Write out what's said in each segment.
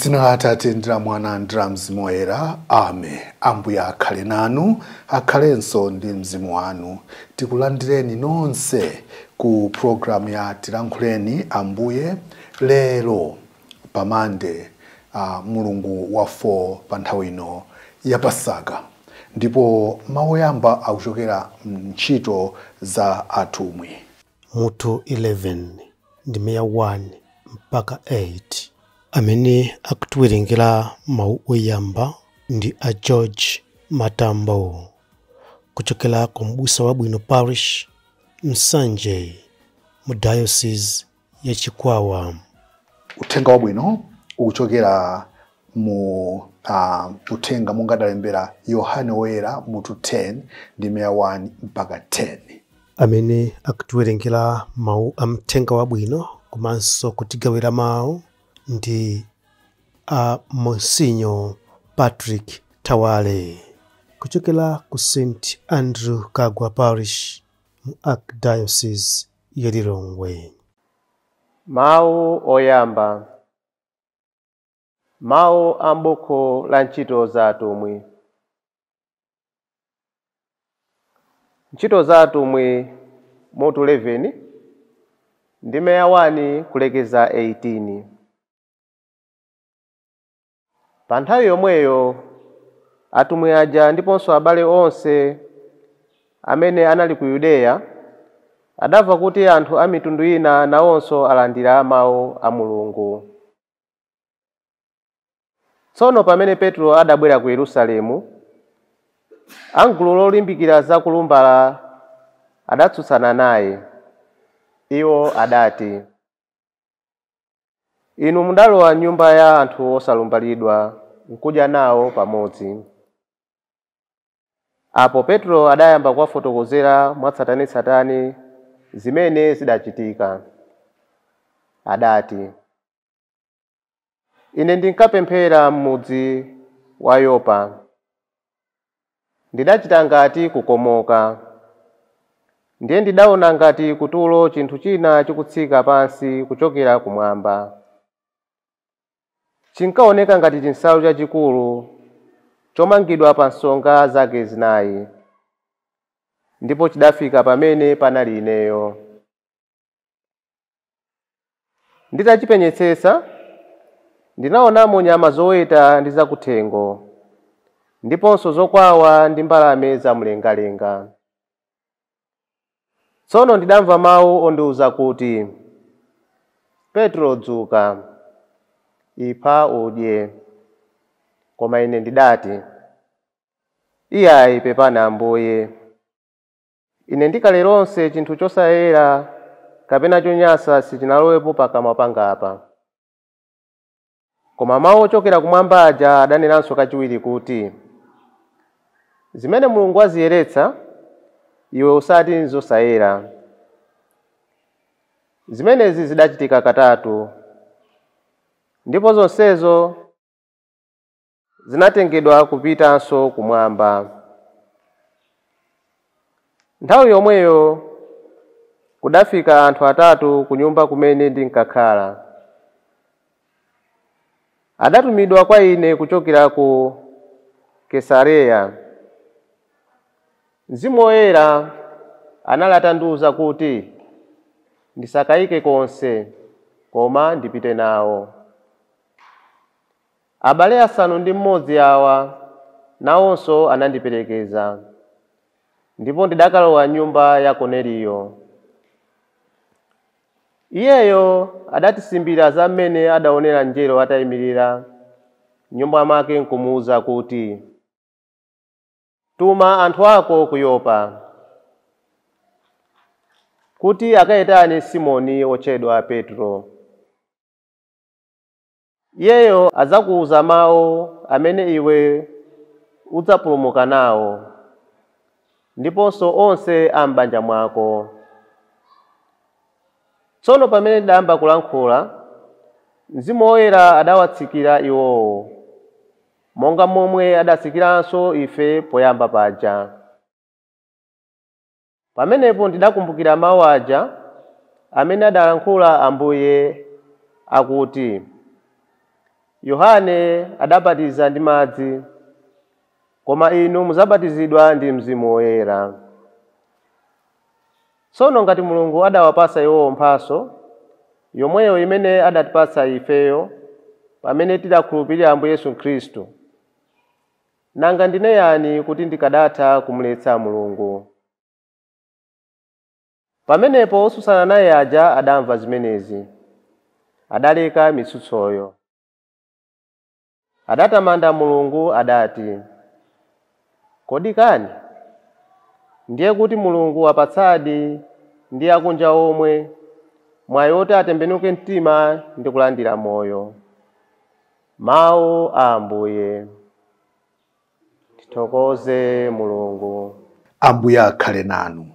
Mdzina la Atate ndi la Mwana ndi la Mzimu Woyera. Amen. Ambuye akhale nanu, akhalenso ndi mzimu wanu. Tikulandireni nonse ku program ya Tilankhuleni Ambuye lero pamande Mulungu wa 4 pa nthawi ino ya Pasaka. Ndipo mawu yamba akuchokera ntchito za atumwi. Mutu 11 ndi meya 1 mpaka 8. Amene akutiwerengera mawu oyamba ndi a George Matambo kuchokera ku Mbusa Wabwino Parish, Msanje, mu Diocese ya Chikwawa. Uthenga wabwino ukuchokera mu uthenga monga dalembera Yohane Woyera mutu 10 ndi meya 1 mpaka 10. Amene akutiwerengera mawu a mthenga wabwino komanso kutigawira mawu ndi a Monsignor Patrick Tawale kuchokera ku St. Andrew Kagwa Parish mu Archdiocese ya Lilongwe. Mawu oyamba. Mawu a m'buku la ntchito za atumwi. Ntchito za atumwi mutu 11 ndi meya 1 kulekeza 18. Pa nthawi yomweyo atumwi aja ndiponso abale onse amene anali ku Yudeya adamva kuti anthu a mitundu ina nawonso alandira mawu a Mulungu. Tsono pamene Petro adabwera ku Yerusalemu, angulu lolimbikira za kulumbala adatsutsana naye. Iwo adati, "Inu mudalowa nyumba ya anthu osalumbalidwa nkudya nawo pamodzi." Apo Petro adayamba kuwafotokozera mwatsatanetsatane zimene zidachitika. Adati, "Ine ndinkapemphera m'mudzi wa Yopa. Ndidachita ngati kukomoka. Ndiye ndidaona ngati kutulo chinthu china chikutsika pansi kuchokera kumwamba. Chinkaoneka ngati chinsalu chachikulu chomangidwa pa nsonga zake zinayi. Ndipo chidafika pamene panali ineyo. Nditachipenyetsetsa, ndinaonamo nyama zoweta ndi zakuthengo, ndiponso zokwawa ndi mbalame zamlengalenga. Tsono ndidamva mawu ondiwuza kuti, 'Petro dzuka, ipha udye.' Koma ine ndidati, 'Iyayi pepani Ambuye. Ine ndikale lonse chinthu chosayera kapena chonyansa sichinalowepo pakamwa pangapa.' Koma mawu ochokera kumwamba aja adaneranso kachiwiri kuti, 'Zimene Mulungu aziyeretsa, iwe usati nzosayera.' Zimenezi zidachitika katatu, ndipo zonsezo zinatengedwa kupitanso kumwamba. Nthawi yomweyo kudafika anthu atatu ku nyumba kumene ndinkakhala. Adatumidwa kwa ine kuchokera ku Kesareya. Mzimu Woyera anali atandiwuza kuti ndisakayike konse, koma ndipite nawo. Abale asanu ndi mmodzi awa nawonso anandiperekeza, ndipo ndidakalowa nyumba ya Korneliyo. Iyeyo adatisimbira za mmene adaonera mngelo atayimirira nyumba mwake nkumuwuza kuti, 'Tuma anthu ako ku Yopa kuti akayitane Simoni wotchedwa Petro. Iyeyo adzakuwuza mawu amene iwe udzapulumuka nawo, ndiponso onse a m'banja mwako.' Tsono pamene ndidayamba kulankhula, Mzimu Woyera adawatsikira iwowo, monga momwe adatsikiranso ife poyamba paja. Pamenepo ndidakumbukira mawu aja amene adalankhula Ambuye akuti, Yohane adabatiza ndi madzi, koma inu muzabatizidwa ndi Mzimu Woyera. Tsono ngati Mulungu adawapasa iwo mphaso yomweyo imene adatipatsa ifeyo pamene tidakhulupirira Ambuye Yesu Khristu, nanga ndine yani kuti ndikadatha kumuletsa Mulungu? Pamenepo osusana naye aja adamva zimenezi, adaleka mitsutsoyo. Adatamanda Mulungu adati, kodi kani ndiye kuti Mulungu apatsadi ndi akunja omwe mwayi oti atembenuke mtima ndi kulandira moyo. Mawu a Ambuye. Tithokoze Mulungu. Ambuye akhale nanu,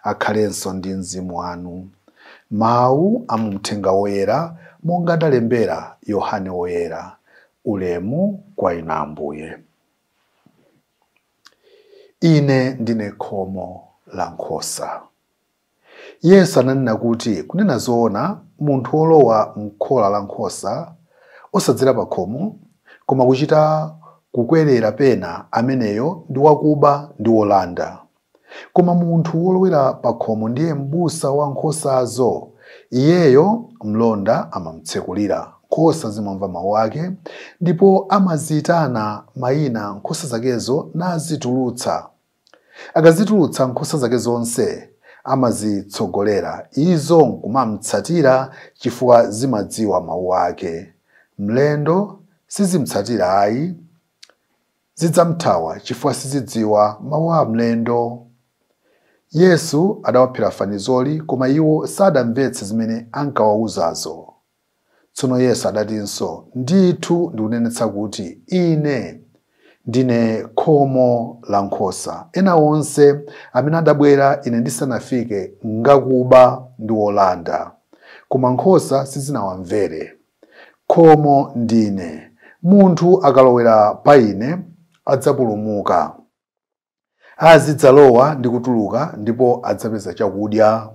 akhalenso ndi mzimu wanu. Mawu a Uthenga Woyera monga adalembera Yohane Woyera. Ulemu kwa inu Ambuye. Ine ndine khomo la nkhosa. Yesu ananena kuti kunena zoona munthu wolowa m'khola la nkhosa osadzera pa khomo, koma kuchita kukwerera pena, ameneyo ndi wakuba ndi wolanda. Koma munthu wolowera pa khomo ndiye m'busa wa nkhosazo. Iyeyo mlonda amamtsekulira, nkhosa zimamva mawu ake, ndipo amazitana mayina nkhosa zakezo nazitulutsa. Akazitulutsa nkhosa zake zonse, amazitsogolera, izo nkumamtsatira chifukwa zimadziwa mawu ake. Mlendo sizimtsatira ayi, zidzamthawa chifukwa sizidziwa mawu a mlendo. Yesu adawaphera fanizoli, koma iwo sadamvetse zimene ankawawuzazo. Tsono Yesu adatinso, ndithu ndikunenetsa kuti ine ndine khomo la nkhosa. Ena onse amene adabwera ine ndisanafike ngakuba ndi wolanda, koma nkhosa sizinawamvere. Khomo ndine. Munthu akalowera pa ine adzapulumuka. Azidzalowa ndi kutuluka ndipo adzapeza chakudya.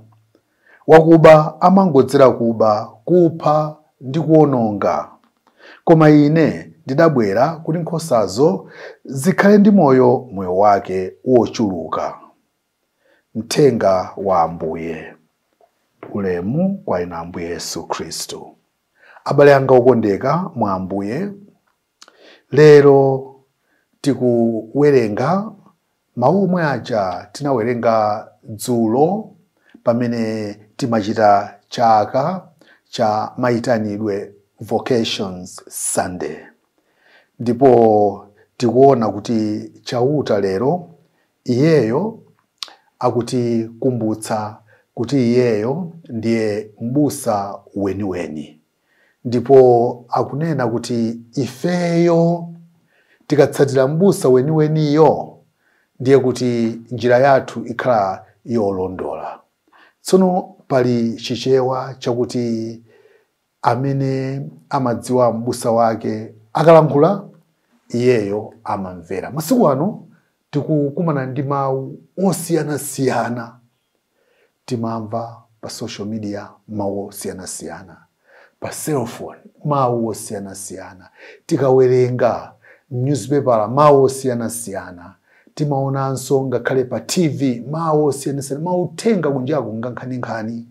Wakuba amangodzera kuba, kupha ndi kuwononga. Koma ine ndidabwera kuti nkhosazo zikhale ndi moyo wake wochuluka. Mthenga wa Ambuye. Ulemu kwa inu Ambuye Yesu Khristu. Abale anga okondeka mwa Ambuye, lero tikuwerenga mawu omwe aja tinawerenga dzulo pamene timachita chaka cha mayitanidwe Vocations Sunday. Ndipo tikuona kuti chauta lero iyeyo akutikumbutsa kuti iyeyo ndiye m'busa weniweni. Ndipo akunena kuti ifeyo tikatsatira m'busa weniweniyo ndiye kuti njira yathu ikhala yolondola. Tsono pali chichewa chakuti amene amadziwa m'busa wake akalankhula iyeyo amamvera. Masiku ano tikukumana ndi mawu osiyanasiyana. Timamva pa social media mawu osiyanasiyana, pa cellphone mawu osiyanasiyana, tikawerenga newspaper mawu osiyanasiyana, timaonanso ngakhale pa TV mawu osiyanasiyana, mauthenga kunjaku ngankhani.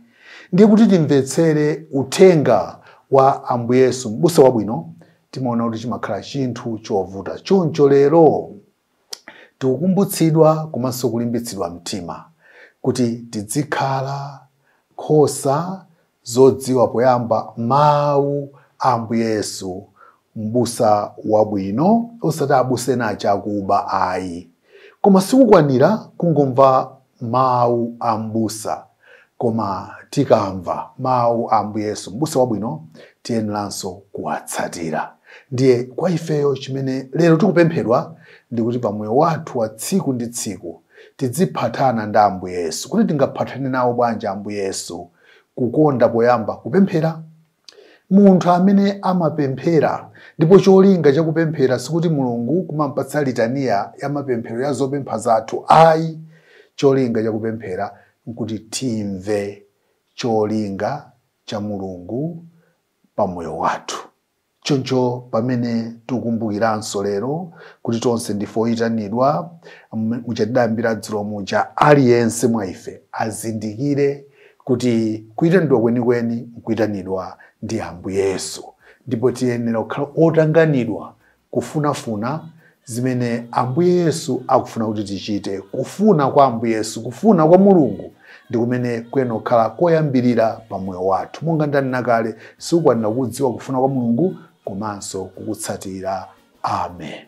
Ndiye kuti timvetsere uthenga wa Ambuye Yesu m'busa wabwino, timaona kuti chimakhala chinthu chovuta. Choncho lero tikukumbutsidwa komanso kulimbitsidwa mtima kuti tizikhala nkhosa zodziwa poyamba mawu a Ambuye Yesu, m'busa wabwino, osati abusa ena achakuba ayi. Koma sikukwanira kungomva mawu a m'busa, koma tikamva mawu a Ambuye Yesu m'busa wabwino tiyeneranso kuwatsatira. Ndiye kwa ifeyo chimene lero tikupemphedwa ndi kuti pa moyo wathu wa tsiku ndi tsiku tiziphatana ndi Ambuye Yesu. Kuti tingaphatane nawo bwanji Ambuye Yesu? Kukonda poyamba kupemphera. Munthu amene amapemphera, ndipo cholinga chakupemphera sikuti Mulungu kumampatsa litaniya ya mapemphero ya zopempha zathu ayi. Cholinga chakupemphera nkuti timve cholinga cha Mulungu pa moyo wathu. choncho pamene tukumbukiranso lero kuti tonse ndife oyitanidwa muchadambira dzulo muja aliyense mwa ife azindikire kuti kuyitanidwa kwenikweni nkuyitanidwa ndi Ambuye Yesu, ndipo tiyenera kukhala otanganidwa kufunafuna zimene Ambuye Yesu akufuna kuti tichite. Kufuna kwa Ambuye Yesu, kufuna kwa Mulungu ndi kumene kuyenera kukhala koyambirira pa moyo wathu. Monga ndanena kale, sikukwanira kudziwa kufuna kwa Mulungu komanso kukutsatira. Amen.